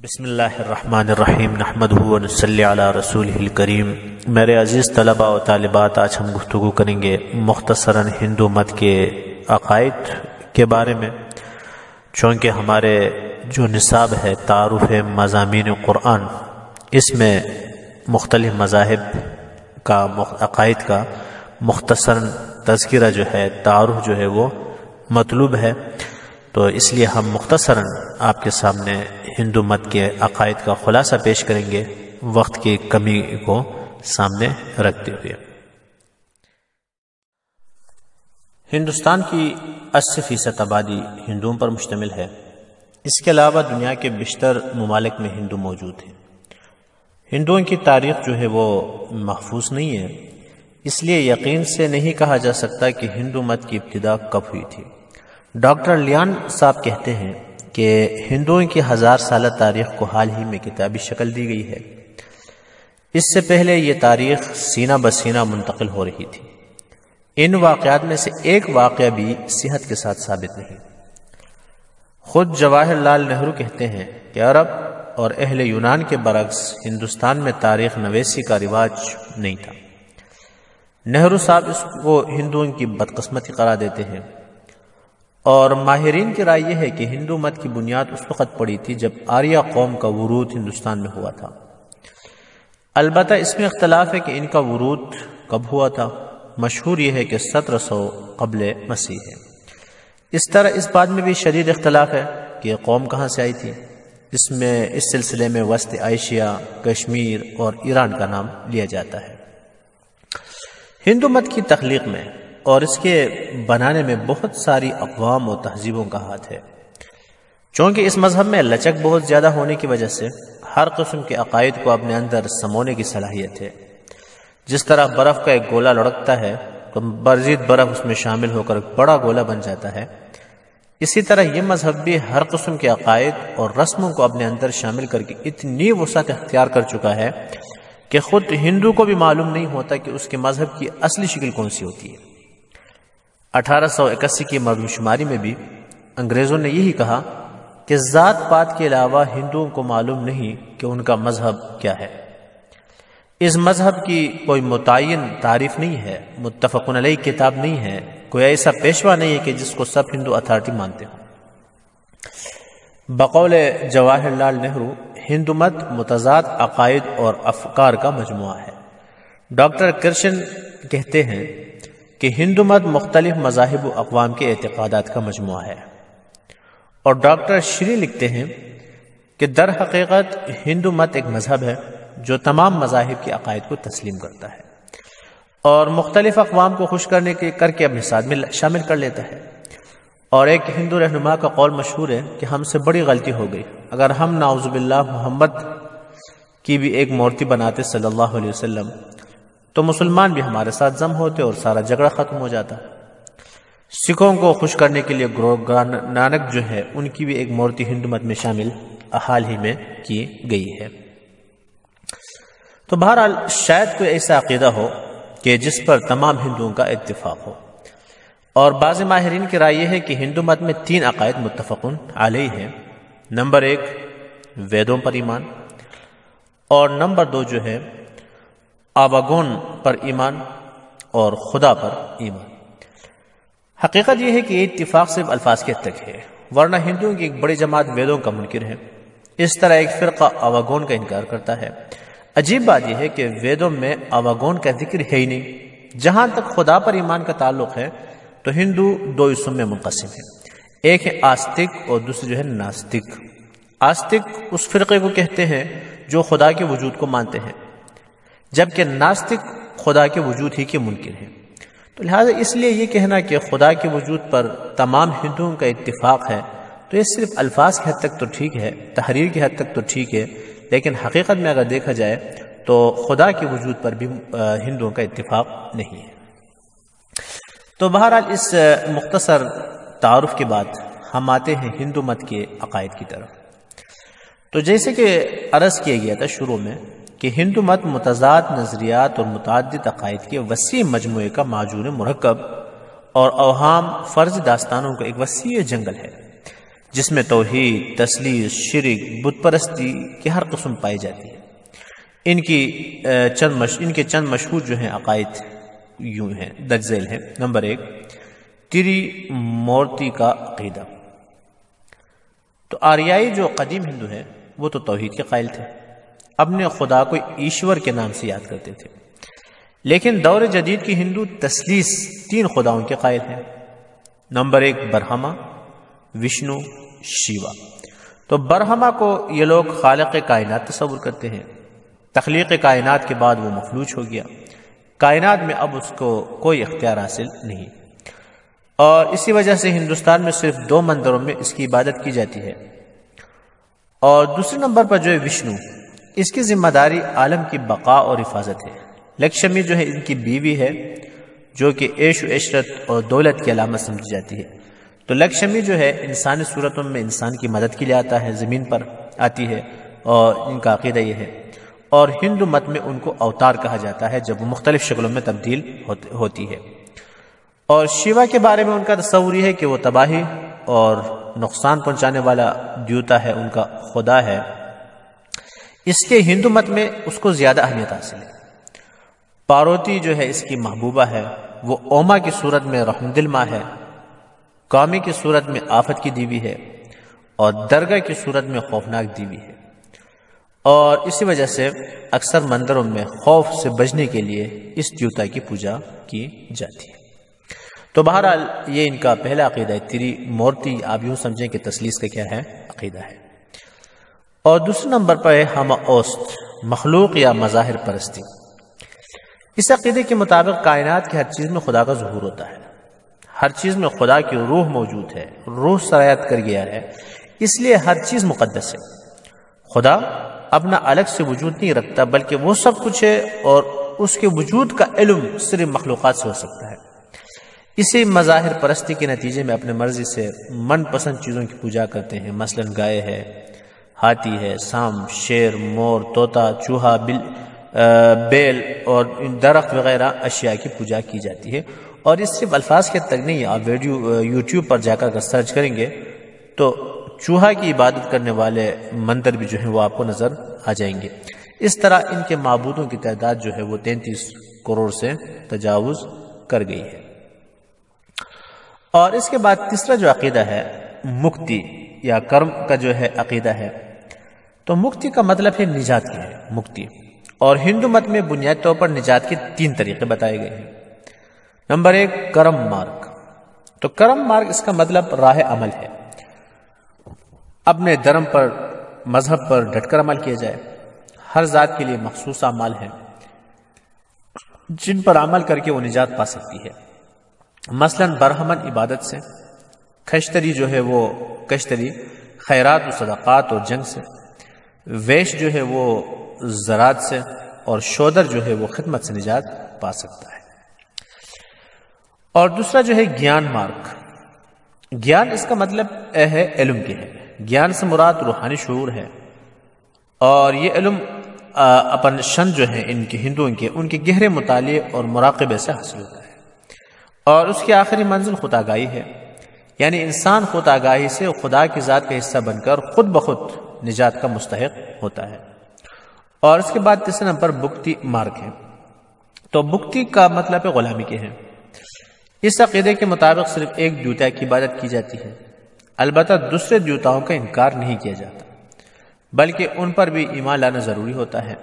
بسم اللہ الرحمن الرحیم نحمدہ ونصلی علی رسولہ الکریم۔ میرے عزیز طلباء و طالبات، آج ہم گفتگو کریں گے مختصراً ہندو مت کے عقائد کے بارے میں، چونکہ ہمارے جو نصاب ہے تعارف مضامین قرآن، اس میں مختلف مذاہب کا عقائد کا مختصراً تذکرہ جو ہے، تعارف جو ہے وہ مطلوب ہے، تو اس لیے ہم مختصراً آپ کے سامنے ہندو مت کے عقائد کا خلاصہ پیش کریں گے، وقت کی کمی کو سامنے رکھتے ہوئے۔ ہندوستان کی 80% آبادی ہندوؤں پر مشتمل ہے۔ اس کے علاوہ دنیا کے بیشتر ممالک میں ہندو موجود ہیں۔ ہندوؤں کی تاریخ جو ہے وہ محفوظ نہیں ہے، اس لیے یقین سے نہیں کہا جا سکتا کہ ہندو مت کی ابتدا کب ہوئی تھی۔ ڈاکٹر لیان صاحب کہتے ہیں کہ ہندوؤں کی 1000 سالہ تاریخ کو حال ہی میں کتابی شکل دی گئی ہے۔ اس سے پہلے یہ تاریخ سینہ بسینہ منتقل ہو رہی تھی۔ ان واقعات میں سے ایک واقعہ بھی صحت کے ساتھ ثابت نہیں۔ خود جواہر لال نہرو کہتے ہیں کہ عرب اور اہل یونان کے برعکس ہندوستان میں تاریخ نویسی کا رواج نہیں تھا۔ نہرو صاحب اس کو ہندوؤں کی بدقسمتی قرار دیتے ہیں، اور ماہرین کی رائے یہ ہے کہ ہندو مت کی بنیاد اس وقت پڑی تھی جب آریہ قوم کا ورود ہندوستان میں ہوا تھا۔ البتہ اس میں اختلاف ہے کہ ان کا ورود کب ہوا تھا۔ مشہور یہ ہے کہ 1700 قبل مسیح ہے۔ اس طرح اس بات میں بھی شدید اختلاف ہے کہ یہ قوم کہاں سے آئی تھی۔ اس سلسلے میں وسط ایشیا، کشمیر اور ایران کا نام لیا جاتا ہے۔ ہندو مت کی تخلیق میں اور اس کے بنانے میں بہت ساری اقوام و تہذیبوں کا ہاتھ ہے۔ چونکہ اس مذہب میں لچک بہت زیادہ ہونے کی وجہ سے ہر قسم کے عقائد کو اپنے اندر سمونے کی صلاحیت ہے۔ جس طرح برف کا ایک گولا لڑکتا ہے تو مزید برف اس میں شامل ہو کر ایک بڑا گولا بن جاتا ہے، اسی طرح یہ مذہب بھی ہر قسم کے عقائد اور رسموں کو اپنے اندر شامل کر کے اتنی وسعت اختیار کر چکا ہے کہ خود ہندو کو بھی معلوم نہیں ہوتا کہ اس کے مذہب کی اصلی شکل کون سی ہوتی ہے۔ 1881 کی مردم شماری میں بھی انگریزوں نے یہی کہا کہ ذات پات کے علاوہ ہندوؤں کو معلوم نہیں کہ ان کا مذہب کیا ہے۔ اس مذہب کی کوئی متعین تعریف نہیں ہے، متفق علیہ کتاب نہیں ہے، کوئی ایسا پیشوا نہیں ہے کہ جس کو سب ہندو اتھارٹی مانتے ہوں۔ بقول جواہر لال نہرو، ہندو مت متضاد عقائد اور افکار کا مجموعہ ہے۔ ڈاکٹر کرشن کہتے ہیں کہ ہندو مت مختلف مذاہب و اقوام کے اعتقادات کا مجموعہ ہے، اور ڈاکٹر شری لکھتے ہیں کہ در حقیقت ہندو مت ایک مذہب ہے جو تمام مذاہب کے عقائد کو تسلیم کرتا ہے اور مختلف اقوام کو خوش کر کے اپنے ساتھ میں شامل کر لیتا ہے۔ اور ایک ہندو رہنما کا قول مشہور ہے کہ ہم سے بڑی غلطی ہو گئی اگر ہم نعوذ باللہ محمد کی بھی ایک مورتی بناتے صلی اللہ علیہ وسلم، تو مسلمان بھی ہمارے ساتھ ضم ہوتے اور سارا جھگڑا ختم ہو جاتا۔ سکھوں کو خوش کرنے کے لیے گرو نانک جو ہے، ان کی بھی ایک مورتی ہندو مت میں شامل حال ہی میں کی گئی ہے۔ تو بہرحال شاید کوئی ایسا عقیدہ ہو کہ جس پر تمام ہندوؤں کا اتفاق ہو، اور بعض ماہرین کی رائے یہ ہے کہ ہندو مت میں 3 عقائد متفق علیہ ہیں۔ نمبر 1 ویدوں پر ایمان، اور نمبر 2 جو ہے آواگون پر ایمان، اور خدا پر ایمان۔ حقیقت یہ ہے کہ یہ اتفاق صرف الفاظ کے حد تک ہے، ورنہ ہندوؤں کی ایک بڑی جماعت ویدوں کا منکر ہے۔ اس طرح ایک فرقہ آواگون کا انکار کرتا ہے۔ عجیب بات یہ ہے کہ ویدوں میں آواگون کا ذکر ہے ہی نہیں۔ جہاں تک خدا پر ایمان کا تعلق ہے تو ہندو 2 حصوں میں منقسم ہیں، ایک ہے آستک اور دوسری جو ہے ناستک۔ آستک اس فرقے کو کہتے ہیں جو خدا کے وجود کو مانتے ہیں، جبکہ ناستک خدا کے وجود ہی کے منکر ہیں۔ تو لہٰذا اس لیے یہ کہنا کہ خدا کے وجود پر تمام ہندوؤں کا اتفاق ہے، تو یہ صرف الفاظ کی حد تک تو ٹھیک ہے، تحریر کی حد تک تو ٹھیک ہے، لیکن حقیقت میں اگر دیکھا جائے تو خدا کے وجود پر بھی ہندوؤں کا اتفاق نہیں ہے۔ تو بہرحال اس مختصر تعارف کے بعد ہم آتے ہیں ہندو مت کے عقائد کی طرف۔ تو جیسے کہ عرض کیا گیا تھا شروع میں کہ ہندو مت متضاد نظریات اور متعدد عقائد کے وسیع مجموعے کا معجون مرکب اور اوہام فرض داستانوں کا ایک وسیع جنگل ہے، جس میں توحید، تثلیث، شرک، بت پرستی کی ہر قسم پائی جاتی ہے۔ ان کے چند مشہور جو ہیں عقائد یوں ہیں، درج ذیل ہیں۔ نمبر 1، تری مورتی کا عقیدہ۔ تو آریائی جو قدیم ہندو ہیں وہ تو توحید کے قائل تھے، اپنے خدا کو ایشور کے نام سے یاد کرتے تھے، لیکن دور جدید کی ہندو تثلیث، 3 خداؤں کے قائل ہیں۔ نمبر 1، برہما، وشنو، شیوا۔ تو برہما کو یہ لوگ خالق کائنات تصور کرتے ہیں، تخلیق کائنات کے بعد وہ مفلوج ہو گیا، کائنات میں اب اس کو کوئی اختیار حاصل نہیں، اور اسی وجہ سے ہندوستان میں صرف 2 مندروں میں اس کی عبادت کی جاتی ہے۔ اور دوسرے نمبر پر جو ہے وشنو، اس کی ذمہ داری عالم کی بقا اور حفاظت ہے۔ لکشمی جو ہے ان کی بیوی ہے، جو کہ عیش و عشرت اور دولت کی علامت سمجھی جاتی ہے۔ تو لکشمی جو ہے انسانی صورتوں میں انسان کی مدد کے لیے آتا ہے، زمین پر آتی ہے، اور ان کا عقیدہ یہ ہے۔ اور ہندو مت میں ان کو اوتار کہا جاتا ہے جب وہ مختلف شکلوں میں تبدیل ہوتی ہے۔ اور شیوا کے بارے میں ان کا تصور یہ ہے کہ وہ تباہی اور نقصان پہنچانے والا دیوتا ہے، ان کا خدا ہے۔ اس کے ہندو مت میں اس کو زیادہ اہمیت حاصل ہے۔ پاروتی جو ہے اس کی محبوبہ ہے، وہ اوما کی صورت میں رحمدل ماں ہے، کامی کی صورت میں آفت کی دیوی ہے، اور درگاہ کی صورت میں خوفناک دیوی ہے۔ اور اسی وجہ سے اکثر مندروں میں خوف سے بچنے کے لیے اس دیوتا کی پوجا کی جاتی ہے۔ تو بہرحال یہ ان کا پہلا عقیدہ ہے، تری مورتی، آپ یوں سمجھیں کہ تثلیث کا کیا ہے، عقیدہ ہے۔ اور دوسرے نمبر پر ہے ہمہ اوست، مخلوق یا مظاہر پرستی۔ اس عقیدے کے مطابق کائنات کی ہر چیز میں خدا کا ظہور ہوتا ہے، ہر چیز میں خدا کی روح موجود ہے، روح سرایت کر گیا ہے، اس لیے ہر چیز مقدس ہے۔ خدا اپنا الگ سے وجود نہیں رکھتا، بلکہ وہ سب کچھ ہے، اور اس کے وجود کا علم صرف مخلوقات سے ہو سکتا ہے۔ اسی مظاہر پرستی کے نتیجے میں اپنے مرضی سے من پسند چیزوں کی پوجا کرتے ہیں، مثلا گائے ہے، ہاتھی ہے، سام، شیر، مور، طوطا، چوہا، بیل اور درخت وغیرہ اشیاء کی پوجا کی جاتی ہے۔ اور اس صرف الفاظ کے تک نہیں، آپ یوٹیوب پر جا کر سرچ کریں گے تو چوہا کی عبادت کرنے والے مندر بھی جو ہیں وہ آپ کو نظر آ جائیں گے۔ اس طرح ان کے معبودوں کی تعداد جو ہے وہ 33 کروڑ سے تجاوز کر گئی ہے۔ اور اس کے بعد تیسرا جو عقیدہ ہے مکتی یا کرم کا جو ہے عقیدہ ہے۔ تو مکتی کا مطلب ہے نجات کی ہے، مکتی۔ اور ہندو مت میں بنیادی طور پر نجات کے 3 طریقے بتائے گئے ہیں۔ نمبر 1، کرم مارگ۔ تو کرم مارگ اس کا مطلب راہ عمل ہے، اپنے دھرم پر، مذہب پر ڈٹ کر عمل کیا جائے۔ ہر ذات کے لیے مخصوص اعمال ہیں جن پر عمل کر کے وہ نجات پا سکتی ہے، مثلا برہمن عبادت سے، کھشتری جو ہے وہ کشتری خیرات و صدقات اور جنگ سے، ویش جو ہے وہ زراعت سے، اور شودر جو ہے وہ خدمت سے نجات پا سکتا ہے۔ اور دوسرا جو ہے گیان مارگ۔ گیان اس کا مطلب ہے علم کے ہے، گیان سے مراد روحانی شعور ہے، اور یہ علم اپن شند جو ہے ان کے ہندوؤں کے، ان کے گہرے مطالعے اور مراقبے سے حاصل ہوتا ہے۔ اور اس کی آخری منزل خود آگاہی ہے، یعنی انسان خود آگاہی سے خدا کی ذات کا حصہ بن کر خود بخود نجات کا مستحق ہوتا ہے۔ اور اس کے بعد تیسرے نمبر پر بھکتی مارگ ہے۔ تو بھکتی کا مطلب ہے غلامی کے ہے۔ اس عقیدے کے مطابق صرف ایک دیوتا کی عبادت کی جاتی ہے، البتہ دوسرے دیوتاؤں کا انکار نہیں کیا جاتا، بلکہ ان پر بھی ایمان لانا ضروری ہوتا ہے۔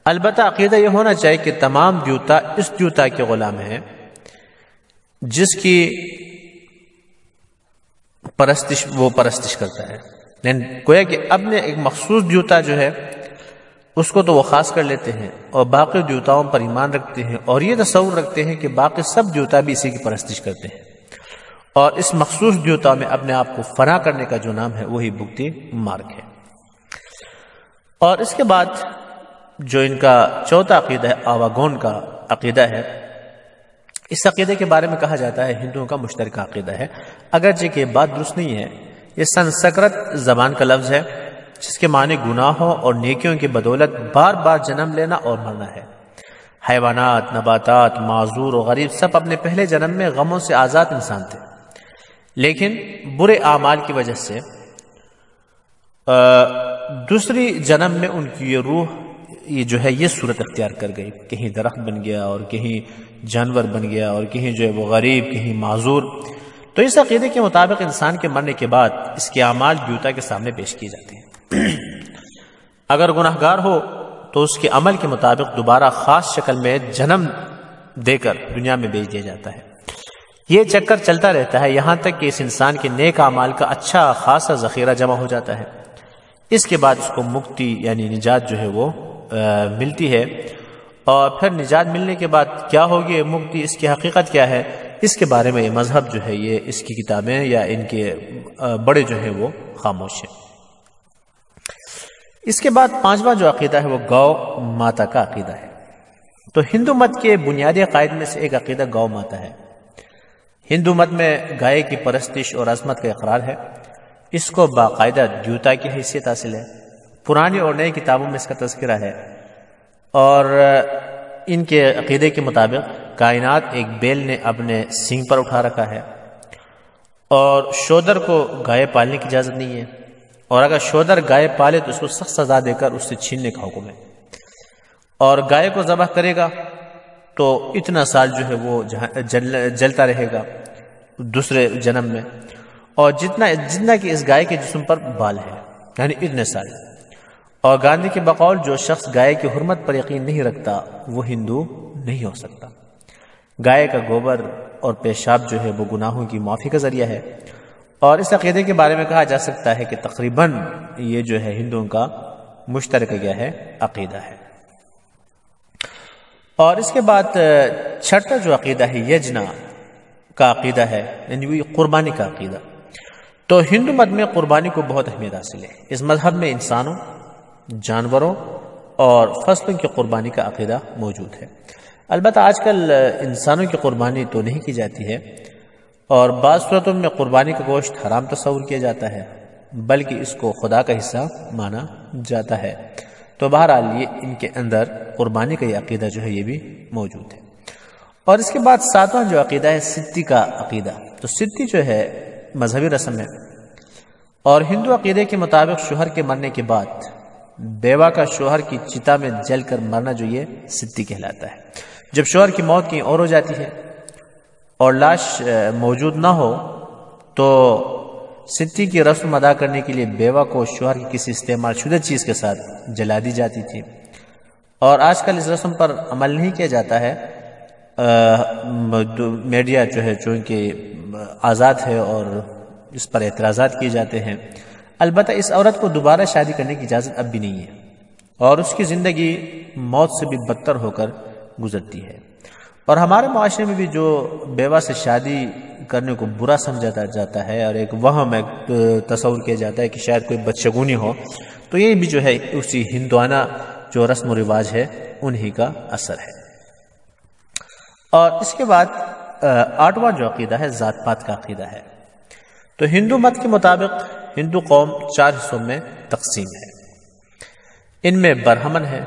البتہ عقیدہ یہ ہونا چاہیے کہ تمام دیوتا اس دیوتا کے غلام ہیں جس کی پرستش کرتا ہے، یعنی گویا کہ اپنے ایک مخصوص دیوتا جو ہے اس کو تو وہ خاص کر لیتے ہیں، اور باقی دیوتاؤں پر ایمان رکھتے ہیں، اور یہ تصور رکھتے ہیں کہ باقی سب دیوتا بھی اسی کی پرستش کرتے ہیں، اور اس مخصوص دیوتا میں اپنے آپ کو فنا کرنے کا جو نام ہے وہی بھکتی مارگ ہے۔ اور اس کے بعد جو ان کا چوتھا عقیدہ ہے آواگون کا عقیدہ ہے۔ اس عقیدے کے بارے میں کہا جاتا ہے ہندوؤں کا مشترکہ عقیدہ ہے، اگرچہ کہ بات درست نہیں ہے۔ یہ سنسکرت زبان کا لفظ ہے جس کے معنی گناہوں اور نیکیوں کی بدولت بار بار جنم لینا اور مرنا ہے۔ حیوانات، نباتات، معذور اور غریب سب اپنے پہلے جنم میں غموں سے آزاد انسان تھے، لیکن برے اعمال کی وجہ سے دوسری جنم میں ان کی یہ روح یہ جو ہے یہ صورت اختیار کر گئی، کہیں درخت بن گیا اور کہیں جانور بن گیا اور کہیں جو ہے وہ غریب، کہیں معذور۔ تو اس عقیدے کے مطابق انسان کے مرنے کے بعد اس کے اعمال دیوتا کے سامنے پیش کیے جاتے ہیں۔ اگر گناہگار ہو تو اس کے عمل کے مطابق دوبارہ خاص شکل میں جنم دے کر دنیا میں بھیج دیا جاتا ہے۔ یہ چکر چلتا رہتا ہے یہاں تک کہ اس انسان کے نیک اعمال کا اچھا خاصا ذخیرہ جمع ہو جاتا ہے۔ اس کے بعد اس کو مکتی یعنی نجات جو ہے وہ ملتی ہے، اور پھر نجات ملنے کے بعد کیا ہوگی مکتی، اس کی حقیقت کیا ہے، اس کے بارے میں یہ مذہب جو ہے یہ اس کی کتابیں یا ان کے بڑے جو ہے وہ خاموش ہیں۔ اس کے بعد پانچواں جو عقیدہ ہے وہ گو ماتا کا عقیدہ ہے۔ تو ہندو مت کے بنیادی عقائد میں سے ایک عقیدہ گو ماتا ہے۔ ہندو مت میں گائے کی پرستش اور عظمت کا اقرار ہے، اس کو باقاعدہ دیوتا کی حیثیت حاصل ہے۔ پرانی اور نئی کتابوں میں اس کا تذکرہ ہے، اور ان کے عقیدے کے مطابق کائنات ایک بیل نے اپنے سینگ پر اٹھا رکھا ہے، اور شودر کو گائے پالنے کی اجازت نہیں ہے، اور اگر شودر گائے پالے تو اس کو سخت سزا دے کر اس سے چھیننے کا حکم ہے، اور گائے کو ذبح کرے گا تو اتنا سال جو ہے وہ جلتا رہے گا دوسرے جنم میں، اور جتنا کہ اس گائے کے جسم پر بال ہے یعنی اتنے سال۔ اور گاندھی کے بقول جو شخص گائے کی حرمت پر یقین نہیں رکھتا وہ ہندو نہیں ہو سکتا۔ گائے کا گوبر اور پیشاب جو ہے وہ گناہوں کی معافی کا ذریعہ ہے، اور اس عقیدے کے بارے میں کہا جا سکتا ہے کہ تقریباً یہ جو ہے ہندوؤں کا مشترکہ کیا ہے عقیدہ ہے۔ اور اس کے بعد چھٹا جو عقیدہ ہے یجنا کا عقیدہ ہے، یعنی قربانی کا عقیدہ۔ تو ہندو مت میں قربانی کو بہت اہمیت حاصل ہے۔ اس مذہب میں انسانوں، جانوروں اور فصلوں کی قربانی کا عقیدہ موجود ہے۔ البتہ آج کل انسانوں کی قربانی تو نہیں کی جاتی ہے، اور بعض صورتوں میں قربانی کا گوشت حرام تصور کیا جاتا ہے، بلکہ اس کو خدا کا حصہ مانا جاتا ہے۔ تو بہرحال یہ ان کے اندر قربانی کا یہ عقیدہ جو ہے یہ بھی موجود ہے۔ اور اس کے بعد ساتواں جو عقیدہ ہے ستی کا عقیدہ۔ تو ستی جو ہے مذہبی رسم ہے، اور ہندو عقیدے کے مطابق شوہر کے مرنے کے بعد بیوہ کا شوہر کی چتا میں جل کر مرنا جو یہ ستی کہلاتا ہے۔ جب شوہر کی موت کہیں اور ہو جاتی ہے اور لاش موجود نہ ہو تو ستی کی رسم ادا کرنے کے لیے بیوہ کو شوہر کی کسی استعمال شدہ چیز کے ساتھ جلا دی جاتی تھی، اور آج کل اس رسم پر عمل نہیں کیا جاتا ہے۔ میڈیا جو ہے چونکہ آزاد ہے اور اس پر اعتراضات کیے جاتے ہیں۔ البتہ اس عورت کو دوبارہ شادی کرنے کی اجازت اب بھی نہیں ہے، اور اس کی زندگی موت سے بھی بدتر ہو کر گزرتی ہے۔ اور ہمارے معاشرے میں بھی جو بیوہ سے شادی کرنے کو برا سمجھا جاتا ہے اور ایک وہم تصور کیا جاتا ہے کہ شاید کوئی بدشگونی ہو، تو یہ بھی جو ہے اسی ہندوانہ جو رسم و رواج ہے انہی کا اثر ہے۔ اور اس کے بعد آٹھواں جو عقیدہ ہے ذات پات کا عقیدہ ہے۔ تو ہندو مت کے مطابق ہندو قوم 4 حصوں میں تقسیم ہے۔ ان میں برہمن ہے،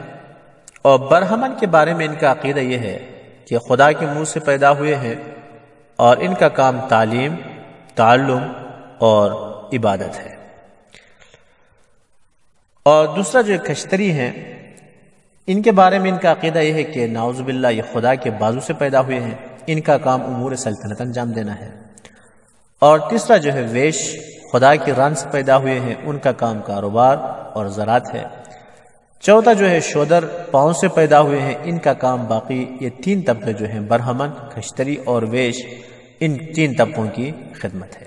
اور برہمن کے بارے میں ان کا عقیدہ یہ ہے کہ خدا کے منہ سے پیدا ہوئے ہیں، اور ان کا کام تعلیم، تعلم اور عبادت ہے۔ اور دوسرا جو کشتری ہیں، ان کے بارے میں ان کا عقیدہ یہ ہے کہ نعوذ باللہ یہ خدا کے بازو سے پیدا ہوئے ہیں، ان کا کام امور سلطنت انجام دینا ہے۔ اور تیسرا جو ہے ویش، خدا کی ران سے پیدا ہوئے ہیں، ان کا کام کاروبار اور زراعت ہے۔ چوتھا جو ہے شودر، پاؤں سے پیدا ہوئے ہیں، ان کا کام باقی یہ 3 طبقے جو ہیں برہمن، کشتری اور ویش، ان 3 طبقوں کی خدمت ہے۔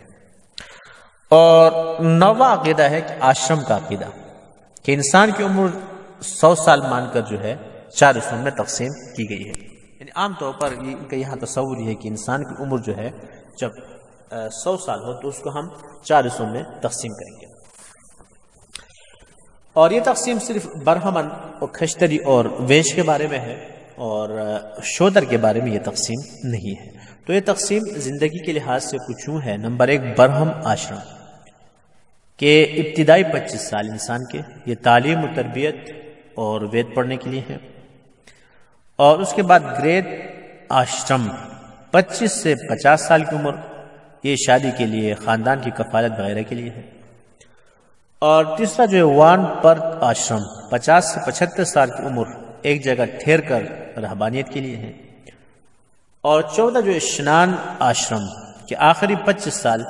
اور 9واں عقیدہ ہے کہ آشرم کا عقیدہ، کہ انسان کی عمر 100 سال مان کر جو ہے 4 حصوں میں تقسیم کی گئی ہے۔ یعنی عام طور پر ان کا یہاں تصور یہ ہے کہ انسان کی عمر جو ہے جب 100 سال ہو تو اس کو ہم 4 حصوں میں تقسیم کریں گے۔ اور یہ تقسیم صرف برہمن اور کھشتری اور ویش کے بارے میں ہے، اور شودر کے بارے میں یہ تقسیم نہیں ہے۔ تو یہ تقسیم زندگی کے لحاظ سے کچھ یوں ہے۔ نمبر 1 برہم آشرم، کہ ابتدائی 25 سال انسان کے یہ تعلیم و تربیت اور وید پڑھنے کے لیے ہے، اور اس کے بعد گرید آشرم 25 سے 50 سال کی عمر، یہ شادی کے لیے، خاندان کی کفالت وغیرہ کے لیے ہے۔ اور تیسرا جو ہے وان پرت آشرم، 50 سے 75 سال کی عمر ایک جگہ ٹھہر کر رہبانیت کے لیے ہے۔ اور 14 جو ہے شنان آشرم کہ آخری 25 سال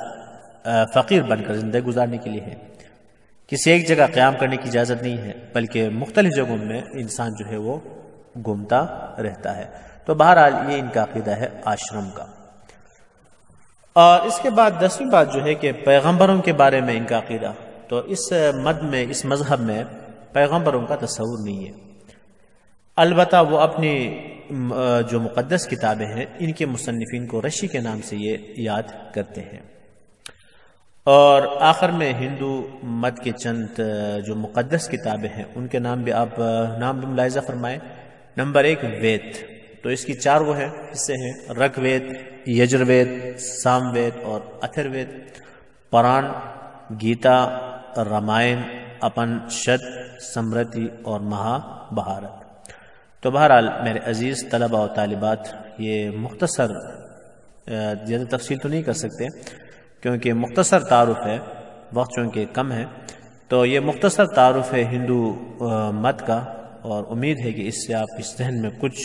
فقیر بن کر زندگی گزارنے کے لیے ہے۔ کسی ایک جگہ قیام کرنے کی اجازت نہیں ہے، بلکہ مختلف جگہوں میں انسان جو ہے وہ گھومتا رہتا ہے۔ تو بہرحال یہ ان کا عقیدہ ہے آشرم کا۔ اور اس کے بعد 10ویں بات جو ہے کہ پیغمبروں کے بارے میں ان کا عقیدہ، تو اس مذہب میں پیغمبروں کا تصور نہیں ہے، البتہ وہ اپنی جو مقدس کتابیں ہیں ان کے مصنفین کو رشی کے نام سے یہ یاد کرتے ہیں۔ اور آخر میں ہندو مت کے چند جو مقدس کتابیں ہیں ان کے نام بھی آپ نام بھی ملاحظہ فرمائیں۔ نمبر 1 وید، تو اس کی 4 وہ حصے ہیں: رگ وید، یجر وید، سام وید اور اتھر وید، پران، گیتا، رامائن، اپن شد، سمرتی اور مہا بھارت۔ تو بہرحال میرے عزیز طلبہ و طالبات، یہ مختصر، زیادہ تفصیل تو نہیں کر سکتے کیونکہ مختصر تعارف ہے، وقت چونکہ کم ہے، تو یہ مختصر تعارف ہے ہندو مت کا، اور امید ہے کہ اس سے آپ اس ذہن میں کچھ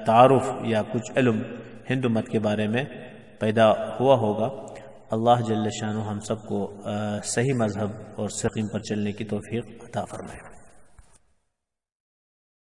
تعارف یا کچھ علم ہندو مت کے بارے میں پیدا ہوا ہوگا۔ اللہ جل شانہ ہم سب کو صحیح مذہب اور سقیم پر چلنے کی توفیق عطا فرمائے۔